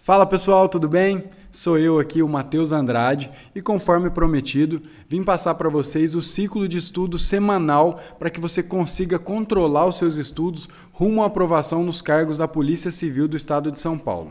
Fala pessoal, tudo bem? Sou eu aqui, o Matheus Andrade, e conforme prometido, vim passar para vocês o ciclo de estudo semanal para que você consiga controlar os seus estudos rumo à aprovação nos cargos da Polícia Civil do Estado de São Paulo.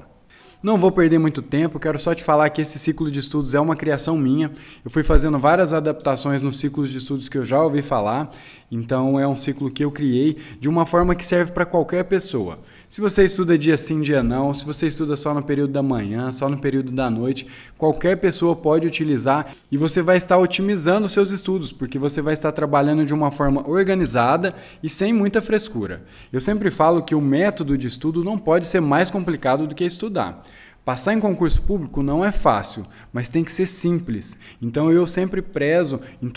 Não vou perder muito tempo, quero só te falar que esse ciclo de estudos é uma criação minha. Eu fui fazendo várias adaptações nos ciclos de estudos que eu já ouvi falar, então é um ciclo que eu criei de uma forma que serve para qualquer pessoa. Se você estuda dia sim, dia não, se você estuda só no período da manhã, só no período da noite, qualquer pessoa pode utilizar e você vai estar otimizando os seus estudos, porque você vai estar trabalhando de uma forma organizada e sem muita frescura. Eu sempre falo que o método de estudo não pode ser mais complicado do que estudar. Passar em concurso público não é fácil, mas tem que ser simples. Então eu sempre prezo em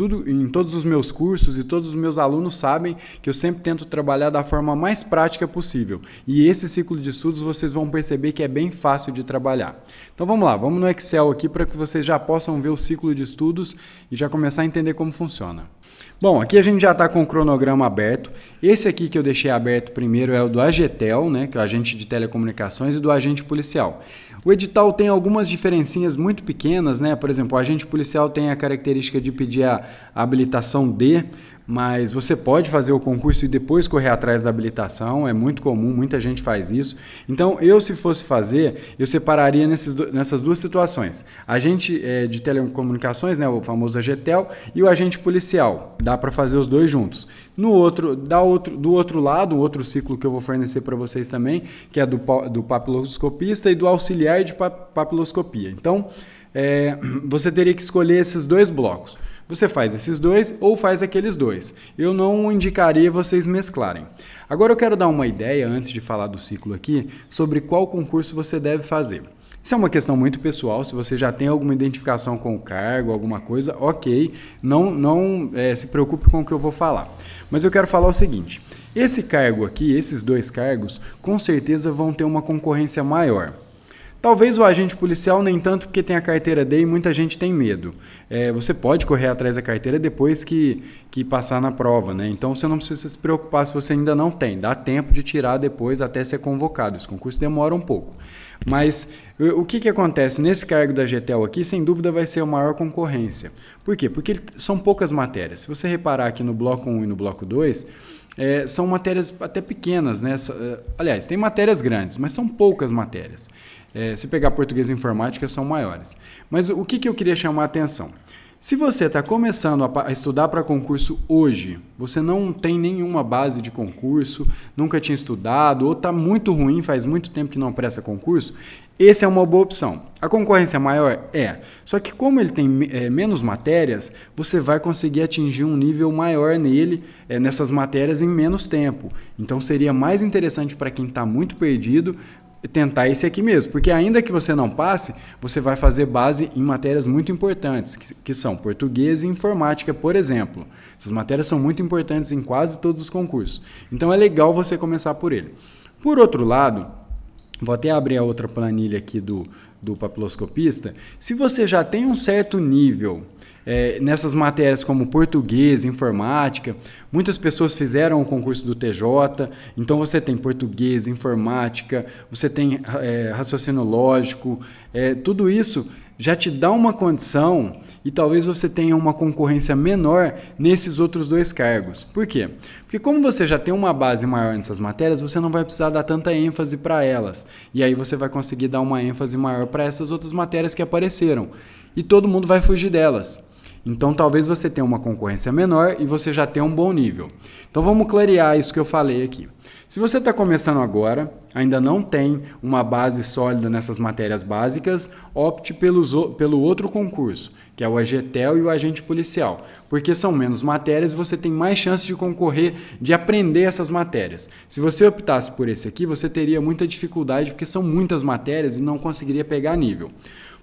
todos os meus cursos e todos os meus alunos sabem que eu sempre tento trabalhar da forma mais prática possível. E esse ciclo de estudos vocês vão perceber que é bem fácil de trabalhar. Então vamos lá, vamos no Excel aqui para que vocês já possam ver o ciclo de estudos e já começar a entender como funciona. Bom, aqui a gente já está com o cronograma aberto. Esse aqui que eu deixei aberto primeiro é o do AGTEL, né, que é o agente de telecomunicações, e do agente policial. O edital tem algumas diferencinhas muito pequenas, né? Por exemplo, o agente policial tem a característica de pedir a habilitação D, mas você pode fazer o concurso e depois correr atrás da habilitação, é muito comum, muita gente faz isso. Então, se fosse fazer, eu separaria nessas duas situações. Agente de telecomunicações, né, o famoso AGTEL, e o agente policial. Dá para fazer os dois juntos. Do outro lado, um outro ciclo que eu vou fornecer para vocês também, que é do papiloscopista e do auxiliar de papiloscopia. Então, você teria que escolher esses dois blocos. Você faz esses dois ou faz aqueles dois. Eu não indicaria vocês mesclarem. Agora eu quero dar uma ideia, antes de falar do ciclo aqui, sobre qual concurso você deve fazer. Isso é uma questão muito pessoal, se você já tem alguma identificação com o cargo, alguma coisa, ok, não se preocupe com o que eu vou falar. Mas eu quero falar o seguinte, esse cargo aqui, esses dois cargos, com certeza vão ter uma concorrência maior. Talvez o agente policial nem tanto porque tem a carteira D e muita gente tem medo. Você pode correr atrás da carteira depois que passar na prova, né? Então você não precisa se preocupar se você ainda não tem. Dá tempo de tirar depois até ser convocado. Esse concurso demora um pouco. Mas o que acontece? Nesse cargo da AGTEL aqui, sem dúvida vai ser a maior concorrência. Por quê? Porque são poucas matérias. Se você reparar aqui no bloco 1 e no bloco 2, são matérias até pequenas, né? Aliás, tem matérias grandes, mas são poucas matérias. Se pegar português e informática, são maiores. Mas o que eu queria chamar a atenção? Se você está começando a estudar para concurso hoje, você não tem nenhuma base de concurso, nunca tinha estudado, ou está muito ruim, faz muito tempo que não presta concurso, essa é uma boa opção. A concorrência maior só que como ele tem menos matérias, você vai conseguir atingir um nível maior nele, nessas matérias, em menos tempo. Então seria mais interessante para quem está muito perdido, tentar esse aqui mesmo, porque ainda que você não passe, você vai fazer base em matérias muito importantes, que são português e informática, por exemplo. Essas matérias são muito importantes em quase todos os concursos. Então é legal você começar por ele. Por outro lado, vou até abrir a outra planilha aqui do papiloscopista. Se você já tem um certo nível nessas matérias como português, informática, muitas pessoas fizeram o concurso do TJ, então você tem português, informática, você tem raciocínio lógico, tudo isso já te dá uma condição e talvez você tenha uma concorrência menor nesses outros dois cargos. Por quê? Porque como você já tem uma base maior nessas matérias, você não vai precisar dar tanta ênfase para elas. E aí você vai conseguir dar uma ênfase maior para essas outras matérias que apareceram. E todo mundo vai fugir delas. Então, talvez você tenha uma concorrência menor e você já tenha um bom nível. Então, vamos clarear isso que eu falei aqui. Se você está começando agora, ainda não tem uma base sólida nessas matérias básicas, opte pelo outro concurso, que é o AGTEL e o agente policial, porque são menos matérias e você tem mais chance de concorrer, de aprender essas matérias. Se você optasse por esse aqui, você teria muita dificuldade, porque são muitas matérias e não conseguiria pegar nível.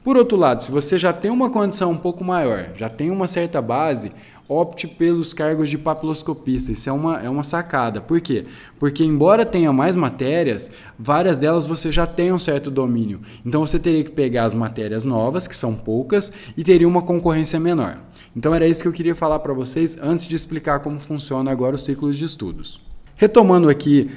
Por outro lado, se você já tem uma condição um pouco maior, já tem uma certa base, opte pelos cargos de papiloscopista. Isso é uma sacada. Por quê? Porque embora tenha mais matérias, várias delas você já tem um certo domínio. Então você teria que pegar as matérias novas, que são poucas, e teria uma concorrência menor. Então era isso que eu queria falar para vocês antes de explicar como funciona agora o ciclo de estudos. Retomando aqui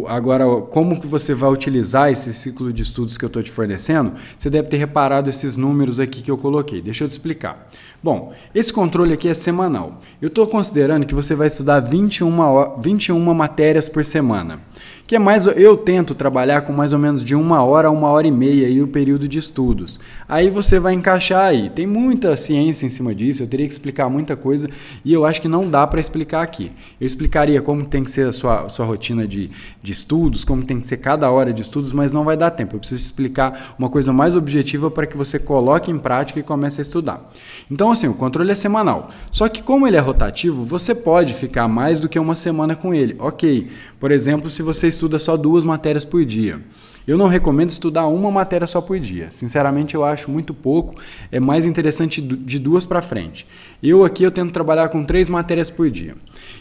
agora como que você vai utilizar esse ciclo de estudos que eu estou te fornecendo, você deve ter reparado esses números aqui que eu coloquei. Deixa eu te explicar. Bom, esse controle aqui é semanal. Eu estou considerando que você vai estudar 21 matérias por semana. Que é eu tento trabalhar com mais ou menos de 1 hora a 1 hora e meia aí o período de estudos. Aí você vai encaixar aí. Tem muita ciência em cima disso, eu teria que explicar muita coisa e eu acho que não dá para explicar aqui. Eu explicaria como tem que ser a sua rotina de estudos, como tem que ser cada hora de estudos, mas não vai dar tempo. Eu preciso explicar uma coisa mais objetiva para que você coloque em prática e comece a estudar. Então, assim, o controle é semanal. Só que como ele é rotativo, você pode ficar mais do que uma semana com ele. Ok, por exemplo, se você estuda só 2 matérias por dia. Eu não recomendo estudar uma matéria só por dia. Sinceramente, eu acho muito pouco. É mais interessante de 2 para frente. Eu tento trabalhar com 3 matérias por dia.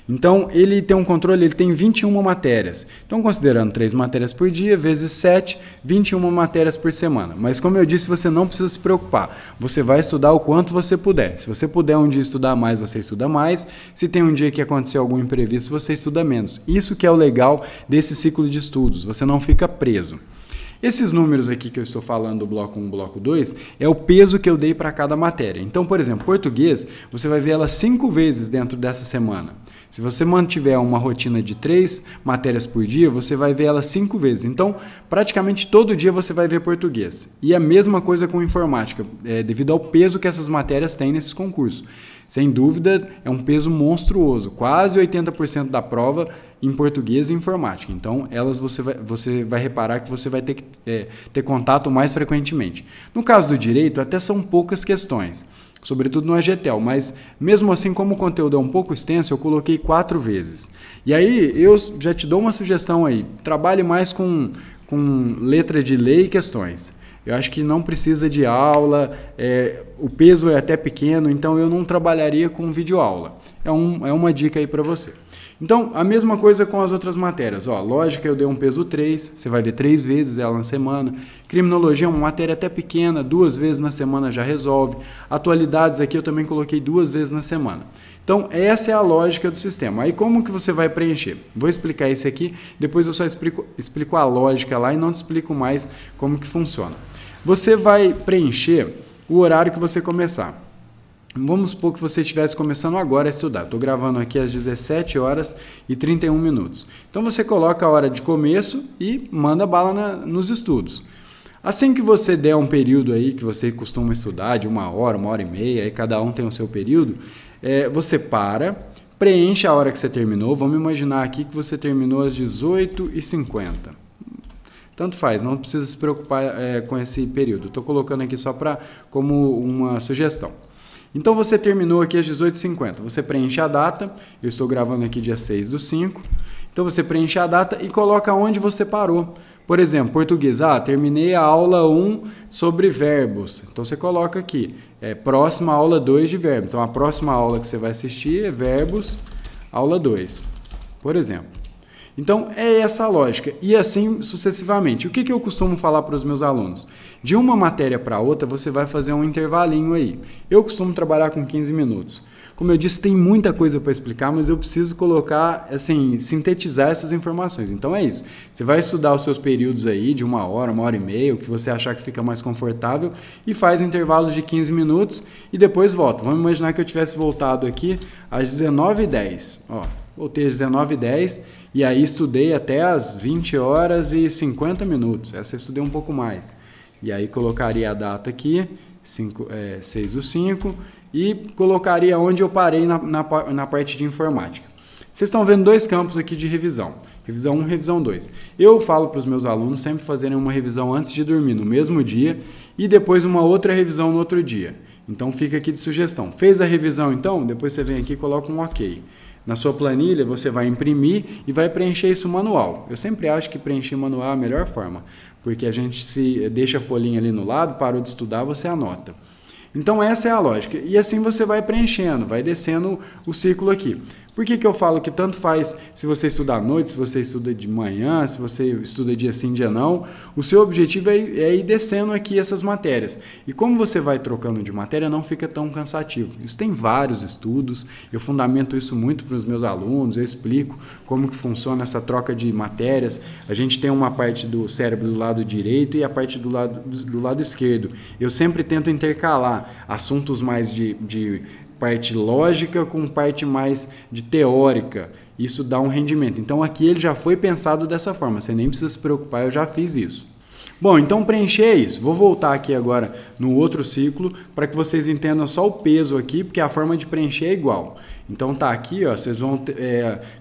Então, ele tem um controle, ele tem 21 matérias. Então, considerando 3 matérias por dia, vezes 7, 21 matérias por semana. Mas, como eu disse, você não precisa se preocupar. Você vai estudar o quanto você puder. Se você puder um dia estudar mais, você estuda mais. Se tem um dia que acontecer algum imprevisto, você estuda menos. Isso que é o legal desse ciclo de estudos. Você não fica preso. Esses números aqui que eu estou falando do bloco 1 e bloco 2 é o peso que eu dei para cada matéria. Então, por exemplo, português, você vai ver ela 5 vezes dentro dessa semana. Se você mantiver uma rotina de 3 matérias por dia, você vai ver ela 5 vezes. Então, praticamente todo dia você vai ver português. E a mesma coisa com informática, devido ao peso que essas matérias têm nesses concursos. Sem dúvida, é um peso monstruoso, quase 80% da prova em português e informática. Então, elas você vai reparar que você vai ter que ter contato mais frequentemente. No caso do direito, até são poucas questões, sobretudo no AGTEL, mas mesmo assim, como o conteúdo é um pouco extenso, eu coloquei 4 vezes. E aí, eu já te dou uma sugestão aí, trabalhe mais com letra de lei e questões. Eu acho que não precisa de aula, o peso é até pequeno, então eu não trabalharia com videoaula. É uma dica aí para você. Então, a mesma coisa com as outras matérias. Lógica eu dei um peso 3, você vai ver 3 vezes ela na semana. Criminologia é uma matéria até pequena, 2 vezes na semana já resolve. Atualidades aqui eu também coloquei 2 vezes na semana. Então, essa é a lógica do sistema. Aí, como que você vai preencher? Vou explicar isso aqui, depois eu só explico a lógica lá e não te explico mais como que funciona. Você vai preencher o horário que você começar. Vamos supor que você estivesse começando agora a estudar. Estou gravando aqui às 17 horas e 31 minutos. Então, você coloca a hora de começo e manda bala nos estudos. Assim que você der um período aí que você costuma estudar, de 1 hora, 1 hora e meia, aí cada um tem o seu período, você preenche a hora que você terminou. Vamos imaginar aqui que você terminou às 18h50. Tanto faz, não precisa se preocupar com esse período. Estou colocando aqui só como uma sugestão. Então, você terminou aqui às 18h50. Você preenche a data. Eu estou gravando aqui dia 6/5. Então, você preenche a data e coloca onde você parou. Por exemplo, português. Terminei a aula 1 sobre verbos. Então, você coloca aqui, próxima aula 2 de verbos. Então, a próxima aula que você vai assistir é verbos, aula 2, por exemplo. Então, é essa a lógica. E assim sucessivamente. O que eu costumo falar para os meus alunos? De uma matéria para outra, você vai fazer um intervalinho aí. Eu costumo trabalhar com 15 minutos. Como eu disse, tem muita coisa para explicar, mas eu preciso colocar, assim, sintetizar essas informações. Então, é isso. Você vai estudar os seus períodos aí de 1 hora, 1 hora e meia, o que você achar que fica mais confortável, e faz intervalos de 15 minutos e depois volta. Vamos imaginar que eu tivesse voltado aqui às 19h10. Voltei às 19h10. E aí estudei até as 20 horas e 50 minutos. Essa eu estudei um pouco mais. E aí colocaria a data aqui, 6/5, e colocaria onde eu parei na parte de informática. Vocês estão vendo 2 campos aqui de revisão. Revisão 1 e revisão 2. Eu falo para os meus alunos sempre fazerem uma revisão antes de dormir, no mesmo dia, e depois uma outra revisão no outro dia. Então fica aqui de sugestão. Fez a revisão então? Depois você vem aqui e coloca um OK. Na sua planilha, você vai imprimir e vai preencher isso manual. Eu sempre acho que preencher manual é a melhor forma, porque a gente se deixa a folhinha ali no lado, parou de estudar, você anota. Então, essa é a lógica. E assim você vai preenchendo, vai descendo o ciclo aqui. Por que eu falo que tanto faz se você estuda à noite, se você estuda de manhã, se você estuda dia sim, dia não? O seu objetivo é ir descendo aqui essas matérias. E como você vai trocando de matéria, não fica tão cansativo. Isso tem vários estudos, eu fundamento isso muito para os meus alunos, eu explico como que funciona essa troca de matérias. A gente tem uma parte do cérebro do lado direito e a parte do lado esquerdo. Eu sempre tento intercalar assuntos mais de parte lógica com parte mais de teórica. Isso dá um rendimento. Então aqui ele já foi pensado dessa forma, você nem precisa se preocupar, eu já fiz isso. Bom, então preencher é isso. Vou voltar aqui agora no outro ciclo para que vocês entendam só o peso aqui, porque a forma de preencher é igual. Então tá aqui, ó, vocês vão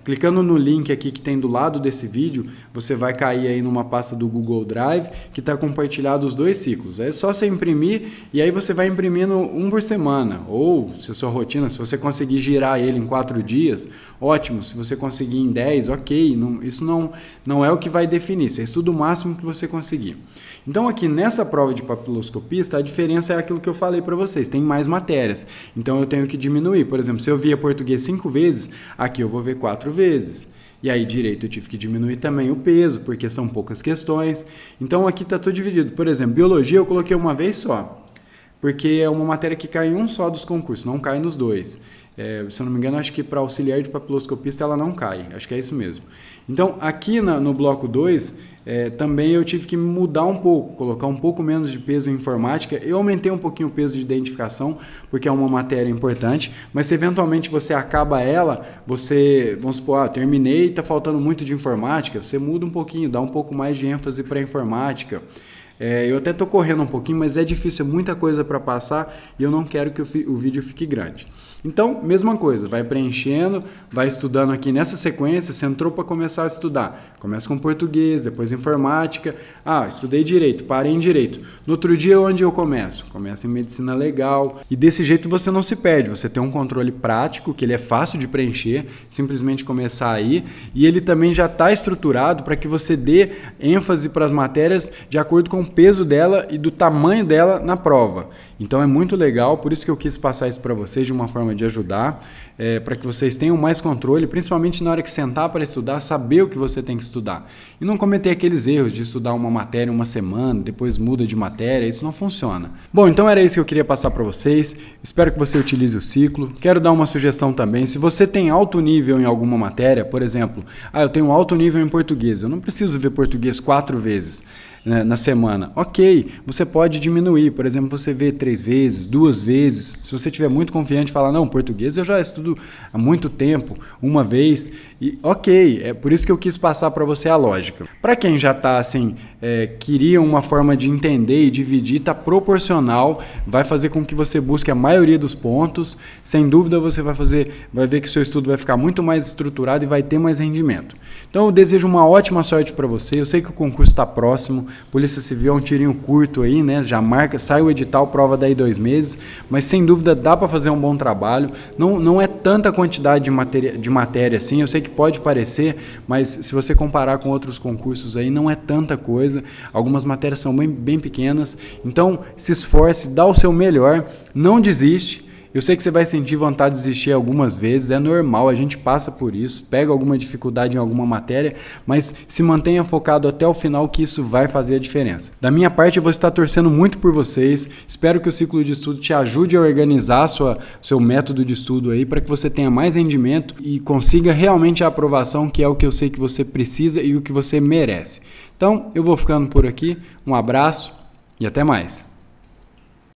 clicando no link aqui que tem do lado desse vídeo, você vai cair aí numa pasta do Google Drive que está compartilhado os dois ciclos. É só você imprimir e aí você vai imprimindo um por semana. Ou se a sua rotina, se você conseguir girar ele em 4 dias, ótimo. Se você conseguir em 10, ok. Isso não é o que vai definir, você estuda o máximo que você conseguir. Então aqui nessa prova de papiloscopista, a diferença é aquilo que eu falei para vocês, tem mais matérias, então eu tenho que diminuir. Por exemplo, se eu via português 5 vezes, aqui eu vou ver 4 vezes. E aí direito eu tive que diminuir também o peso, porque são poucas questões. Então aqui está tudo dividido. Por exemplo, biologia eu coloquei uma vez só, porque é uma matéria que cai em um só dos concursos, não cai nos dois. Se eu não me engano, acho que para auxiliar de papiloscopista ela não cai, acho que é isso mesmo. Então aqui no bloco 2, também eu tive que mudar um pouco, colocar um pouco menos de peso em informática. Eu aumentei um pouquinho o peso de identificação, porque é uma matéria importante, mas se eventualmente você acaba ela, vamos supor, terminei e está faltando muito de informática, você muda um pouquinho, dá um pouco mais de ênfase para a informática. Eu até estou correndo um pouquinho, mas é difícil, é muita coisa para passar e eu não quero que o vídeo fique grande. Então, mesma coisa, vai preenchendo, vai estudando aqui nessa sequência, você entrou para começar a estudar. Começa com português, depois informática. Estudei direito, parei em direito. No outro dia, onde eu começo? Começo em medicina legal. E desse jeito você não se perde, você tem um controle prático, que ele é fácil de preencher, simplesmente começar aí. E ele também já está estruturado para que você dê ênfase para as matérias de acordo com o peso dela e do tamanho dela na prova. Então é muito legal, por isso que eu quis passar isso para vocês de uma forma de ajudar, para que vocês tenham mais controle, principalmente na hora que sentar para estudar, saber o que você tem que estudar. E não cometer aqueles erros de estudar uma matéria uma semana, depois muda de matéria, isso não funciona. Bom, então era isso que eu queria passar para vocês, espero que você utilize o ciclo. Quero dar uma sugestão também, se você tem alto nível em alguma matéria, por exemplo, eu tenho alto nível em português, eu não preciso ver português 4 vezes na semana. Ok, você pode diminuir, por exemplo, você vê 3 vezes, 2 vezes. Se você estiver muito confiante, falar, não, português eu já estudo há muito tempo, uma vez. E ok, é por isso que eu quis passar para você a lógica. Para quem já está assim, queria uma forma de entender e dividir, está proporcional, vai fazer com que você busque a maioria dos pontos. Sem dúvida você vai ver que o seu estudo vai ficar muito mais estruturado e vai ter mais rendimento. Então eu desejo uma ótima sorte para você. Eu sei que o concurso está próximo, Polícia Civil é um tirinho curto aí, né? Já marca, sai o edital, prova daí 2 meses, mas sem dúvida dá para fazer um bom trabalho. Não é tanta quantidade de matéria assim, eu sei que pode parecer, mas se você comparar com outros concursos aí, não é tanta coisa. Algumas matérias são bem pequenas, então se esforce, dá o seu melhor, não desiste. Eu sei que você vai sentir vontade de desistir algumas vezes, é normal, a gente passa por isso, pega alguma dificuldade em alguma matéria, mas se mantenha focado até o final que isso vai fazer a diferença. Da minha parte, eu vou estar torcendo muito por vocês, espero que o ciclo de estudo te ajude a organizar seu método de estudo aí, para que você tenha mais rendimento e consiga realmente a aprovação, que é o que eu sei que você precisa e o que você merece. Então, eu vou ficando por aqui, um abraço e até mais.